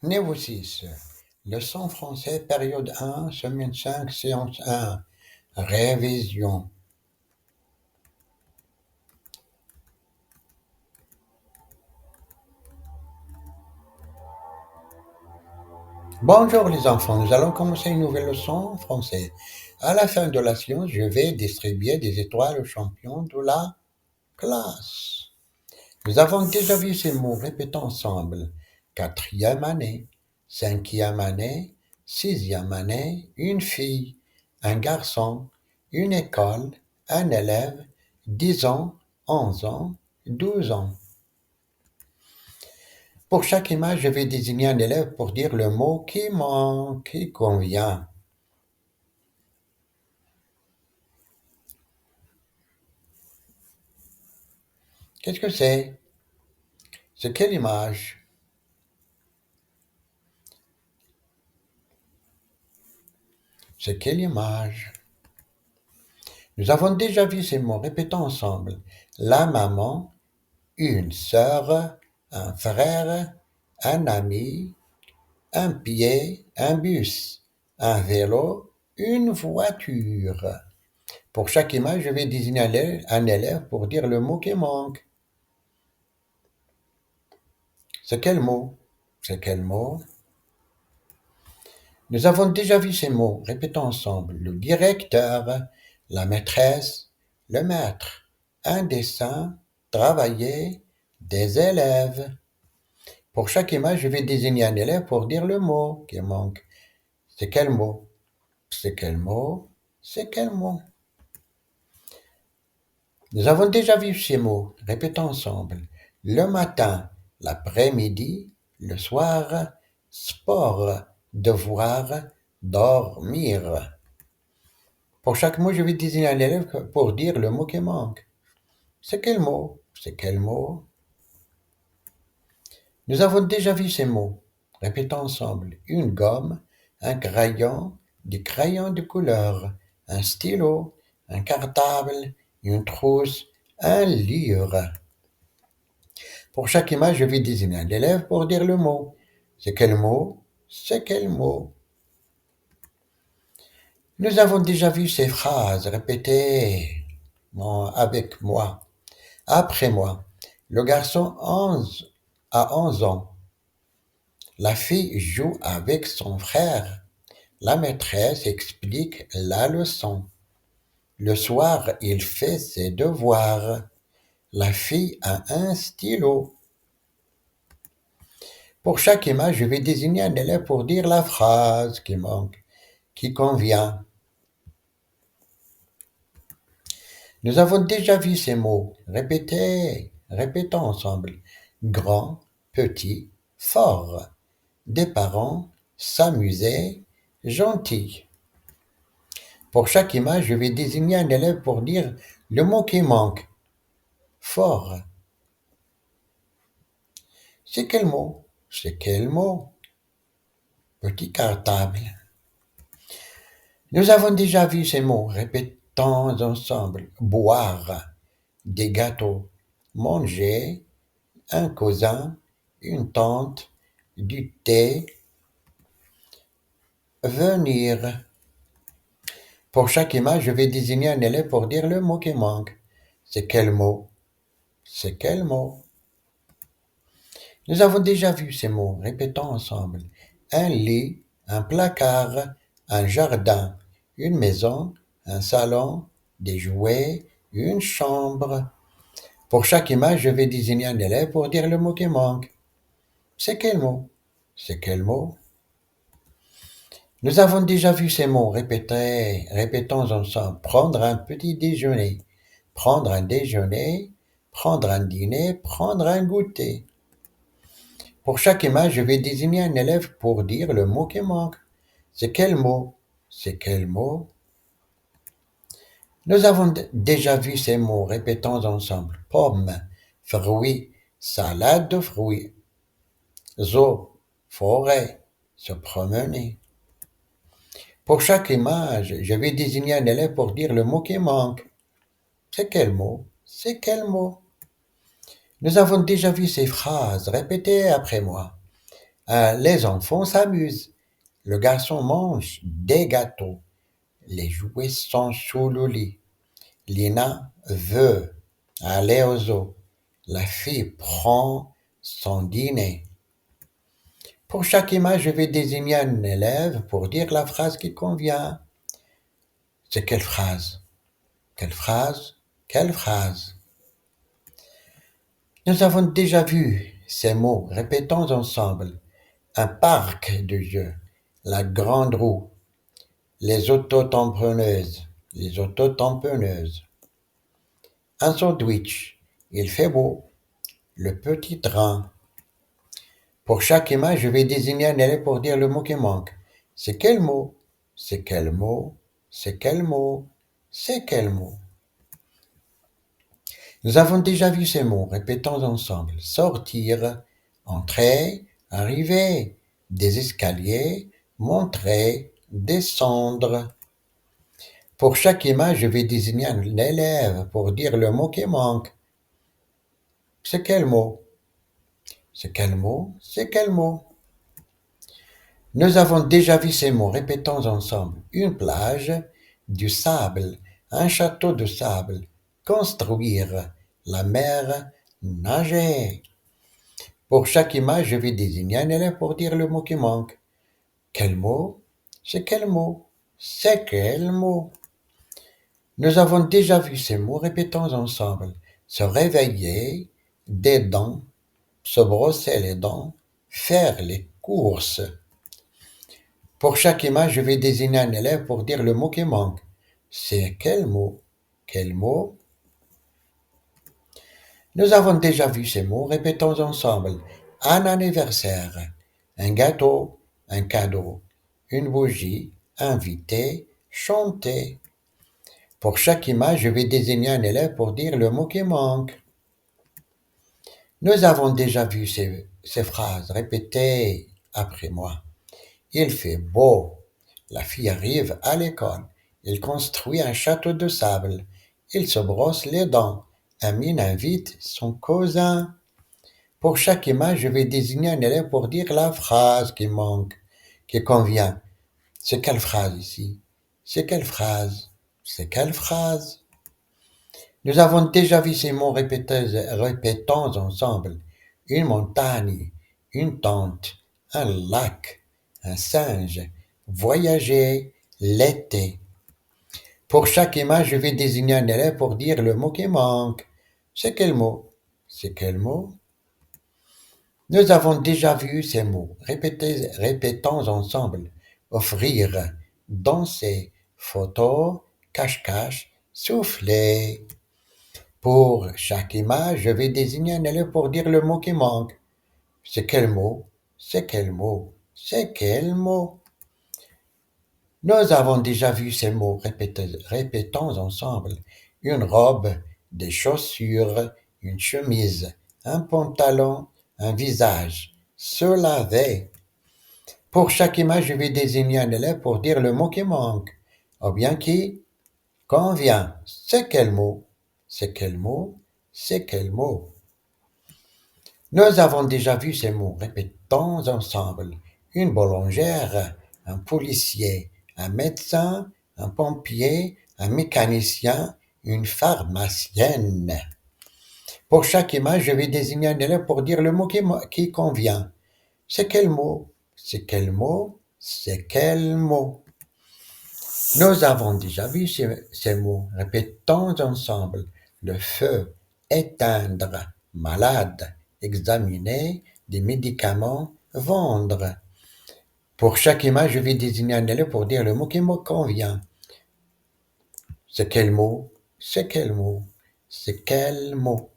Niveau 6. Leçon français, période 1, semaine 5, séance 1. Révision. Bonjour les enfants, nous allons commencer une nouvelle leçon français. À la fin de la séance, je vais distribuer des étoiles aux champions de la classe. Nous avons déjà vu ces mots, répétons ensemble. Quatrième année, cinquième année, sixième année, une fille, un garçon, une école, un élève, 10 ans, 11 ans, 12 ans. Pour chaque image, je vais désigner un élève pour dire le mot qui manque, qui convient. Qu'est-ce que c'est? C'est quelle image? C'est quelle image? Nous avons déjà vu ces mots, répétons ensemble. La maman, une sœur, un frère, un ami, un pied, un bus, un vélo, une voiture. Pour chaque image, je vais désigner un élève pour dire le mot qui manque. C'est quel mot? C'est quel mot? Nous avons déjà vu ces mots. Répétons ensemble. Le directeur, la maîtresse, le maître. Un dessin, travailler, des élèves. Pour chaque image, je vais désigner un élève pour dire le mot qui manque. C'est quel mot? C'est quel mot? C'est quel mot? Nous avons déjà vu ces mots. Répétons ensemble. Le matin, l'après-midi, le soir, sport, devoir, dormir. Pour chaque mot, je vais désigner un élève pour dire le mot qui manque. C'est quel mot? C'est quel mot? Nous avons déjà vu ces mots. Répétons ensemble. Une gomme, un crayon, des crayons de couleur, un stylo, un cartable, une trousse, un livre. Pour chaque image, je vais désigner un élève pour dire le mot. C'est quel mot? C'est quel mot? Nous avons déjà vu ces phrases. Répétez avec moi. Après moi. Le garçon a 11 ans. La fille joue avec son frère. La maîtresse explique la leçon. Le soir, il fait ses devoirs. La fille a un stylo. Pour chaque image, je vais désigner un élève pour dire la phrase qui manque, qui convient. Nous avons déjà vu ces mots. Répétons ensemble. Grand, petit, fort. Des parents, s'amuser, gentil. Pour chaque image, je vais désigner un élève pour dire le mot qui manque. Fort. C'est quel mot? C'est quel mot? Petit cartable. Nous avons déjà vu ces mots. Répétons ensemble. Boire, des gâteaux, manger, un cousin, une tante, du thé, venir. Pour chaque image, je vais désigner un élève pour dire le mot qui manque. C'est quel mot? C'est quel mot? Nous avons déjà vu ces mots. Répétons ensemble. Un lit, un placard, un jardin, une maison, un salon, des jouets, une chambre. Pour chaque image, je vais désigner un élève pour dire le mot qui manque. C'est quel mot? C'est quel mot? Nous avons déjà vu ces mots. Répétons ensemble. Prendre un petit déjeuner, prendre un déjeuner, prendre un dîner, prendre un goûter. Pour chaque image, je vais désigner un élève pour dire le mot qui manque. C'est quel mot? C'est quel mot? Nous avons déjà vu ces mots. Répétons ensemble. Pomme, fruits, salade de fruits. Zoo, forêt, se promener. Pour chaque image, je vais désigner un élève pour dire le mot qui manque. C'est quel mot? C'est quel mot? Nous avons déjà vu ces phrases. Répétez après moi. Les enfants s'amusent. Le garçon mange des gâteaux. Les jouets sont sous le lit. Lina veut aller au zoo. La fille prend son dîner. Pour chaque image, je vais désigner un élève pour dire la phrase qui convient. C'est quelle phrase? Quelle phrase? Quelle phrase? Nous avons déjà vu ces mots. Répétons ensemble. Un parc de jeux. La grande roue. Les autotamponneuses. Les autotamponneuses. Un sandwich. Il fait beau. Le petit train. Pour chaque image, je vais désigner un élève pour dire le mot qui manque. C'est quel mot? C'est quel mot? C'est quel mot? C'est quel mot? Nous avons déjà vu ces mots. Répétons ensemble. Sortir, entrer, arriver, des escaliers, montrer, descendre. Pour chaque image, je vais désigner un élève pour dire le mot qui manque. C'est quel mot? C'est quel mot? C'est quel mot? Nous avons déjà vu ces mots. Répétons ensemble. Une plage, du sable, un château de sable, construire, la mer, nager. Pour chaque image, je vais désigner un élève pour dire le mot qui manque. Quel mot? C'est quel mot? C'est quel mot? Nous avons déjà vu ces mots. Répétons ensemble. Se réveiller, des dents, se brosser les dents, faire les courses. Pour chaque image, je vais désigner un élève pour dire le mot qui manque. C'est quel mot? Quel mot? Nous avons déjà vu ces mots. Répétons ensemble. Un anniversaire, un gâteau, un cadeau, une bougie, inviter, chanter. Pour chaque image, je vais désigner un élève pour dire le mot qui manque. Nous avons déjà vu ces phrases. Répétez après moi. Il fait beau. La fille arrive à l'école. Il construit un château de sable. Il se brosse les dents. Amine invite son cousin. Pour chaque image, je vais désigner un élève pour dire la phrase qui manque, qui convient. C'est quelle phrase ici? C'est quelle phrase? C'est quelle phrase? Nous avons déjà vu ces mots répétons ensemble. Une montagne, une tente, un lac, un singe, voyager, l'été. Pour chaque image, je vais désigner un élève pour dire le mot qui manque. C'est quel mot? C'est quel mot? Nous avons déjà vu ces mots. Répétons ensemble. Offrir, danser, photo, cache-cache, souffler. Pour chaque image, je vais désigner un élève pour dire le mot qui manque. C'est quel mot? C'est quel mot? C'est quel mot? Nous avons déjà vu ces mots. Répétons ensemble. Une robe, des chaussures, une chemise, un pantalon, un visage. Se laver. Pour chaque image, je vais désigner un élève pour dire le mot qui manque. Ou bien qui convient. C'est quel mot? C'est quel mot? C'est quel mot? Nous avons déjà vu ces mots. Répétons ensemble. Une boulangère, un policier, un médecin, un pompier, un mécanicien, une pharmacienne. Pour chaque image, je vais désigner un élève pour dire le mot qui convient. C'est quel mot? C'est quel mot? C'est quel mot? Nous avons déjà vu ces mots. Répétons ensemble. Le feu, éteindre, malade, examiner, des médicaments, vendre. Pour chaque image, je vais désigner un élève pour dire le mot qui me convient. C'est quel mot? C'est quel mot? C'est quel mot?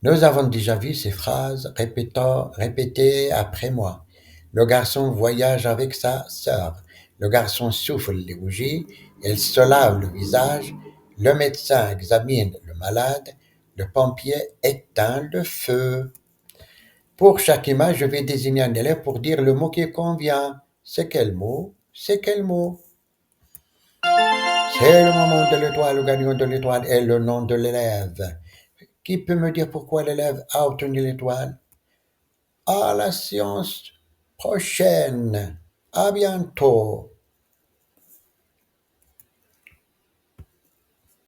Nous avons déjà vu ces phrases. Répétez après moi. Le garçon voyage avec sa sœur. Le garçon souffle les bougies. Il se lave le visage. Le médecin examine le malade. Le pompier éteint le feu. Pour chaque image, je vais désigner un élève pour dire le mot qui convient. C'est quel mot? C'est quel mot? C'est le moment de l'étoile. Le gagnant de l'étoile est le nom de l'élève. Qui peut me dire pourquoi l'élève a obtenu l'étoile? Ah, la science prochaine. À bientôt.